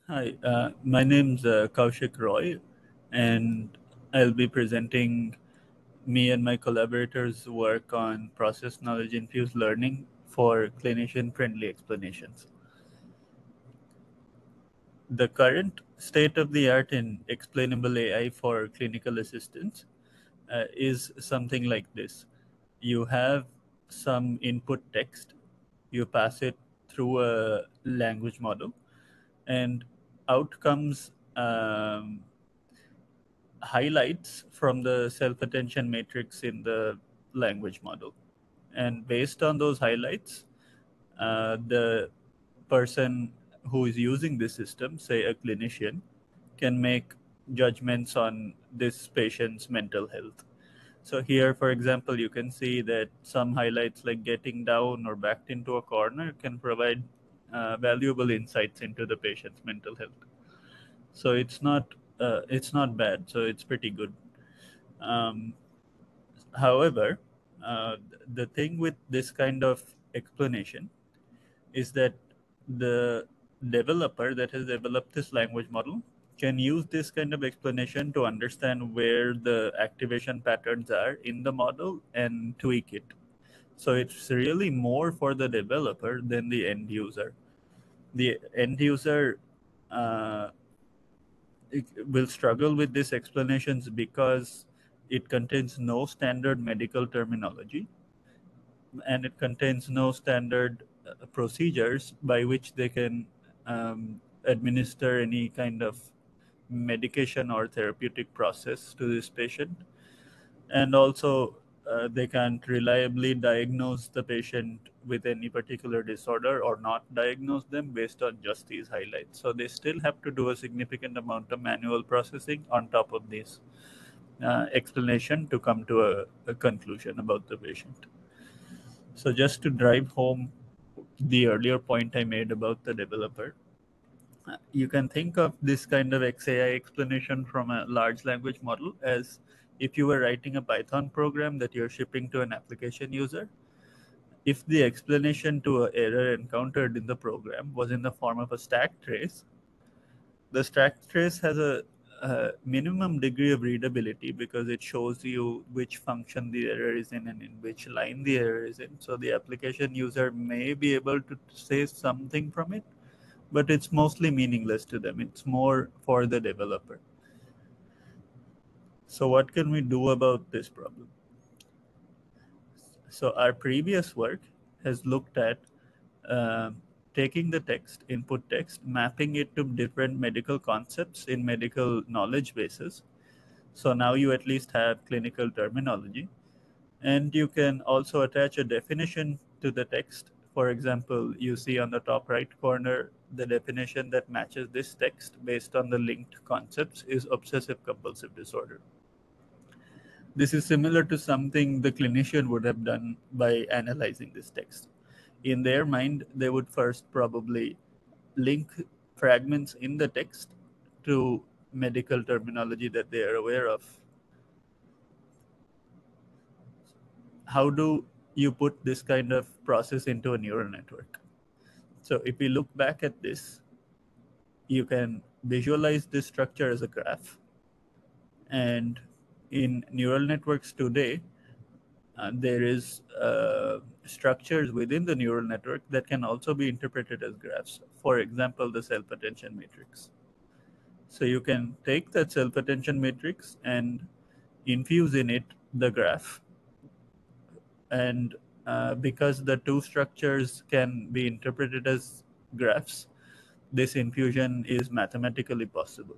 Hi, my name's Kaushik Roy, and I'll be presenting me and my collaborators' work on process knowledge-infused learning for clinician-friendly explanations. The current state of the art in explainable AI for clinical assistance is something like this. You have some input text, you pass it through a language model, and out comes highlights from the self-attention matrix in the language model. And based on those highlights, the person who is using this system, say a clinician, can make judgments on this patient's mental health. So here, for example, you can see that some highlights like getting down or backed into a corner can provide valuable insights into the patient's mental health. So it's not bad. So it's pretty good. Um, However, the thing with this kind of explanation is that the developer that has developed this language model can use this kind of explanation to understand where the activation patterns are in the model and tweak it. So it's really more for the developer than the end user. The end user uh, will struggle with these explanations because it contains no standard medical terminology and it contains no standard procedures by which they can administer any kind of medication or therapeutic process to this patient. And also, they can't reliably diagnose the patient with any particular disorder or not diagnose them based on just these highlights. So they still have to do a significant amount of manual processing on top of this explanation to come to a conclusion about the patient. So just to drive home the earlier point I made about the developer, you can think of this kind of XAI explanation from a large language model as if you were writing a Python program that you're shipping to an application user. If the explanation to an error encountered in the program was in the form of a stack trace, the stack trace has a minimum degree of readability because it shows you which function the error is in and in which line the error is in. So the application user may be able to say something from it, but it's mostly meaningless to them. It's more for the developer. So what can we do about this problem? So our previous work has looked at uh, taking the text, input text, mapping it to different medical concepts in medical knowledge bases. So now you at least have clinical terminology, and you can also attach a definition to the text. For example, you see on the top right corner, the definition that matches this text based on the linked concepts is obsessive compulsive disorder. This is similar to something the clinician would have done by analyzing this text. In their mind, they would first probably link fragments in the text to medical terminology that they are aware of. How do you put this kind of process into a neural network? So if we look back at this, you can visualize this structure as a graph. And in neural networks today, there is structures within the neural network that can also be interpreted as graphs. For example, the self-attention matrix. So you can take that self-attention matrix and infuse in it the graph. And because the two structures can be interpreted as graphs, this infusion is mathematically possible.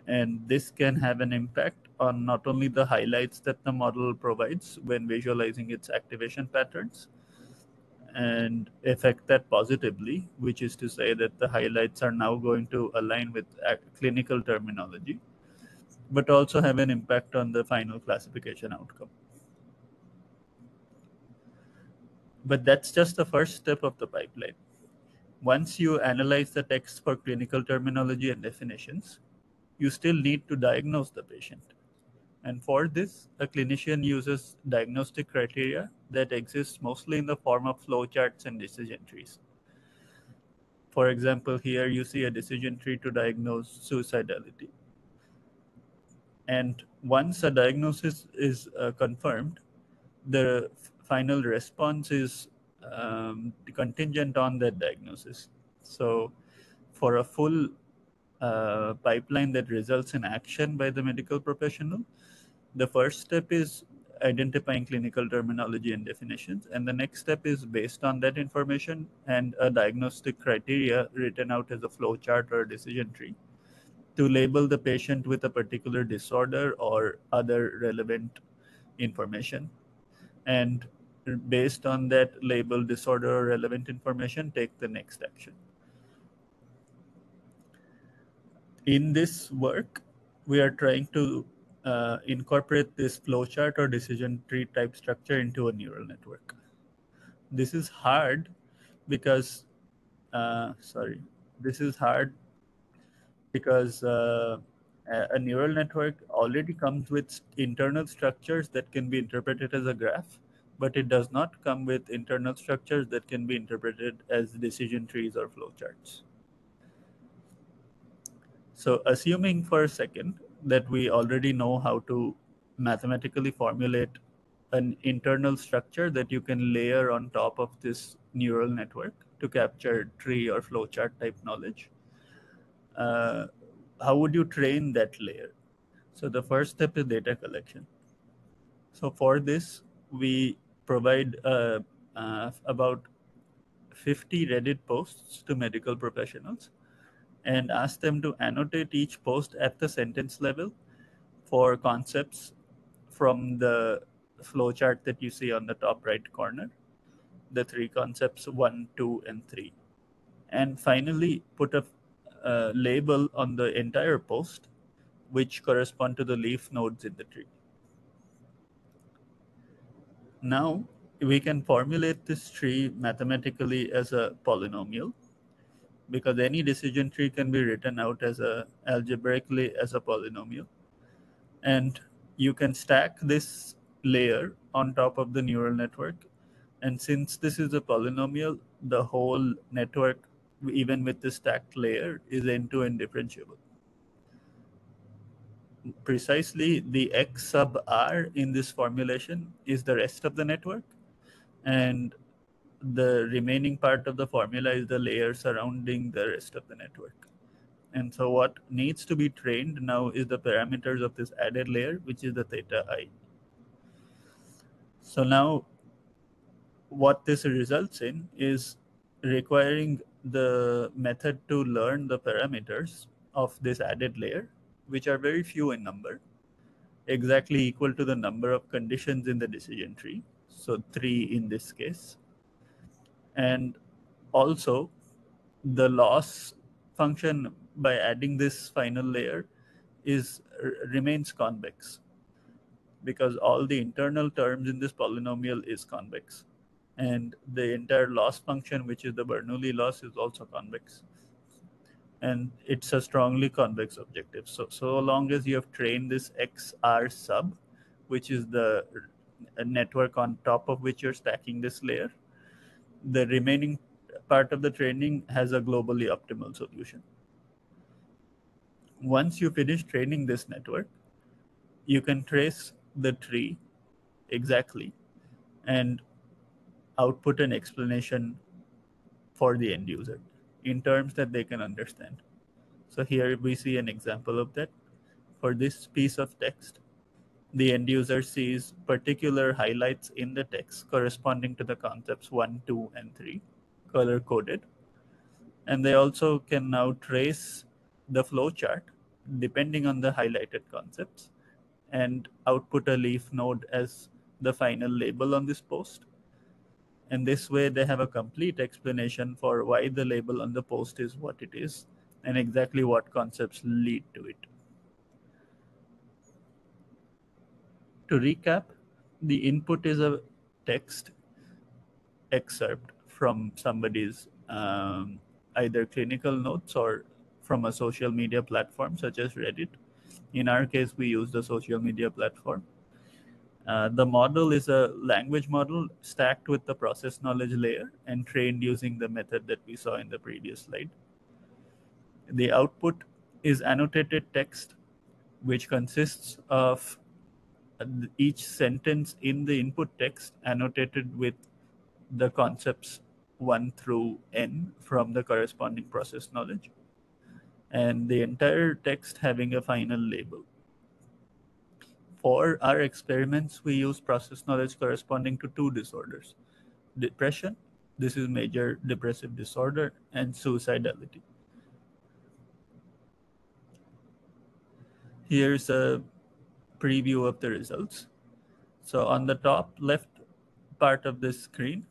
And this can have an impact on not only the highlights that the model provides when visualizing its activation patterns and affect that positively, which is to say that the highlights are now going to align with clinical terminology, but also have an impact on the final classification outcome. But that's just the first step of the pipeline. Once you analyze the text for clinical terminology and definitions, you still need to diagnose the patient. And for this, a clinician uses diagnostic criteria that exist mostly in the form of flowcharts and decision trees. For example, here you see a decision tree to diagnose suicidality. And once a diagnosis is confirmed, the final response is contingent on that diagnosis. So for a full pipeline that results in action by the medical professional, the first step is identifying clinical terminology and definitions, and the next step is based on that information and a diagnostic criteria written out as a flow chart or a decision tree to label the patient with a particular disorder or other relevant information. And based on that label disorder or relevant information, take the next action. In this work, we are trying to incorporate this flowchart or decision tree type structure into a neural network. This is hard because, this is hard because a neural network already comes with internal structures that can be interpreted as a graph, but it does not come with internal structures that can be interpreted as decision trees or flowcharts. So assuming for a second that we already know how to mathematically formulate an internal structure that you can layer on top of this neural network to capture tree or flowchart type knowledge, how would you train that layer? So the first step is data collection. So for this, we provide about 50 Reddit posts to medical professionals and ask them to annotate each post at the sentence level for concepts from the flowchart that you see on the top right corner, the three concepts 1, 2, and 3. And finally, put a label on the entire post which correspond to the leaf nodes in the tree. Now, we can formulate this tree mathematically as a polynomial, because any decision tree can be written out as algebraically as a polynomial. And you can stack this layer on top of the neural network. And since this is a polynomial, the whole network, even with the stacked layer, is end-to-end differentiable. Precisely, the x sub r in this formulation is the rest of the network, and the remaining part of the formula is the layer surrounding the rest of the network. And so what needs to be trained now is the parameters of this added layer, which is the theta I. So now what this results in is requiring the method to learn the parameters of this added layer, which are very few in number, exactly equal to the number of conditions in the decision tree. So 3 in this case. And also the loss function by adding this final layer remains convex, because all the internal terms in this polynomial is convex, and the entire loss function, which is the Bernoulli loss, is also convex, and it's a strongly convex objective. So long as you have trained this XR sub, which is the network on top of which you're stacking this layer, the remaining part of the training has a globally optimal solution. Once you finish training this network, you can trace the tree exactly and output an explanation for the end user in terms that they can understand. So here we see an example of that. For this piece of text, the end user sees particular highlights in the text corresponding to the concepts 1, 2, and 3, color coded. And they also can now trace the flowchart depending on the highlighted concepts and output a leaf node as the final label on this post. And this way they have a complete explanation for why the label on the post is what it is and exactly what concepts lead to it. To recap, the input is a text excerpt from somebody's either clinical notes or from a social media platform such as Reddit. In our case, we use the social media platform. The model is a language model stacked with the process knowledge layer and trained using the method that we saw in the previous slide. The output is annotated text, which consists of each sentence in the input text annotated with the concepts 1 through n from the corresponding process knowledge, and the entire text having a final label. For our experiments, we use process knowledge corresponding to two disorders: depression, this is major depressive disorder, and suicidality. Here's a preview of the results. So on the top left part of the screen,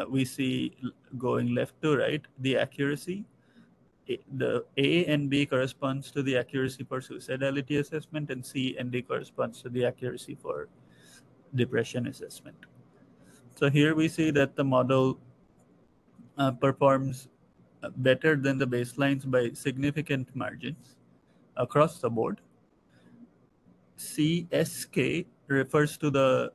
we see, going left to right, the accuracy. The A and B corresponds to the accuracy for suicidality assessment, and C and D corresponds to the accuracy for depression assessment. So here we see that the model performs better than the baselines by significant margins across the board. CSK refers to the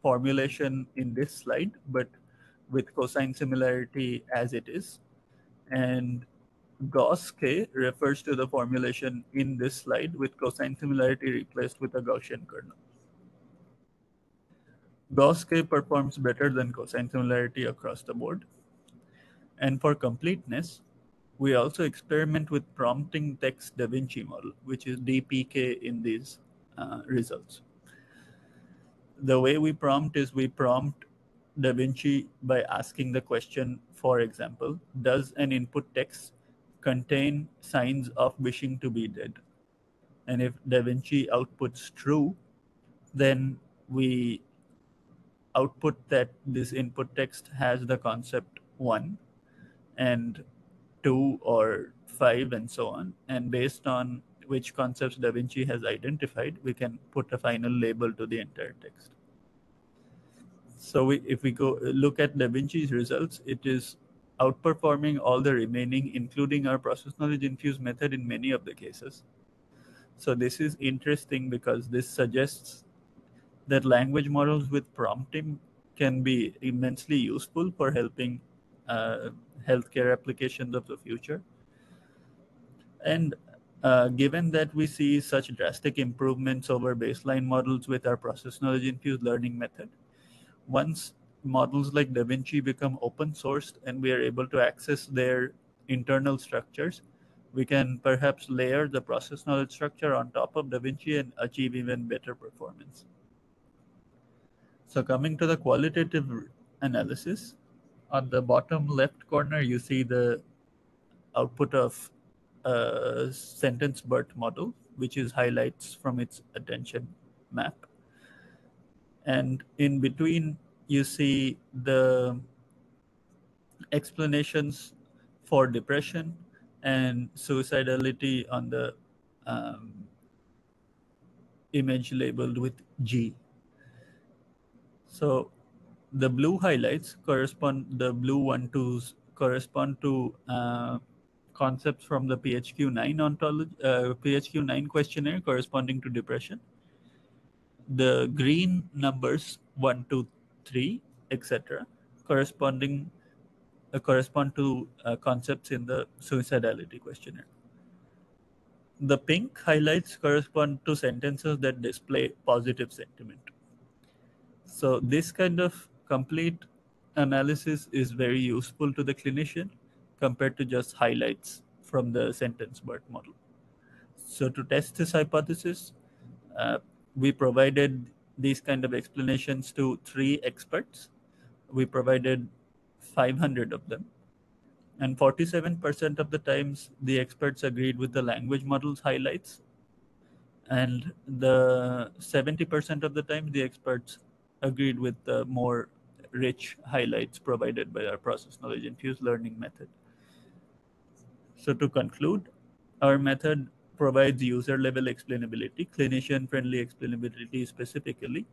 formulation in this slide, but with cosine similarity as it is. And Gauss-K refers to the formulation in this slide with cosine similarity replaced with a Gaussian kernel. Gauss-K performs better than cosine similarity across the board. And for completeness, we also experiment with prompting text Da Vinci model, which is DPK in these results. The way we prompt is we prompt Da Vinci by asking the question, for example, does an input text contain signs of wishing to be dead? And if Da Vinci outputs true, then we output that this input text has the concept 1 and 2 or 5 and so on. And based on which concepts Da Vinci has identified, we can put a final label to the entire text. So if we go look at Da Vinci's results, it is outperforming all the remaining, including our process knowledge infused method in many of the cases. So this is interesting because this suggests that language models with prompting can be immensely useful for helping healthcare applications of the future. And given that we see such drastic improvements over baseline models with our process knowledge infused learning method, once models like Da Vinci become open sourced and we are able to access their internal structures, we can perhaps layer the process knowledge structure on top of Da Vinci and achieve even better performance. So coming to the qualitative analysis, on the bottom left corner, you see the output of a sentence BERT model, which is highlights from its attention map. And in between, you see the explanations for depression and suicidality on the image labeled with G. So the blue highlights correspond, the blue 1-2s correspond to concepts from the PHQ-9 ontology, PHQ-9 questionnaire corresponding to depression. The green numbers 1, 2, 3, etc., correspond to concepts in the suicidality questionnaire. The pink highlights correspond to sentences that display positive sentiment. So this kind of complete analysis is very useful to the clinician compared to just highlights from the sentence BERT model. So to test this hypothesis, we provided these kind of explanations to 3 experts. We provided 500 of them. And 47% of the times, the experts agreed with the language model's highlights. And the 70% of the time, the experts agreed with the more rich highlights provided by our process knowledge infused learning method. So to conclude, our method provides user-level explainability, clinician-friendly explainability specifically,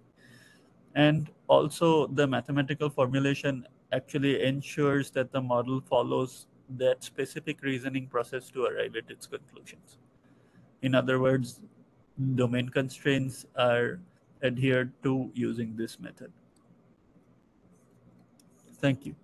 and also the mathematical formulation actually ensures that the model follows that specific reasoning process to arrive at its conclusions. In other words, domain constraints are adhered to using this method. Thank you.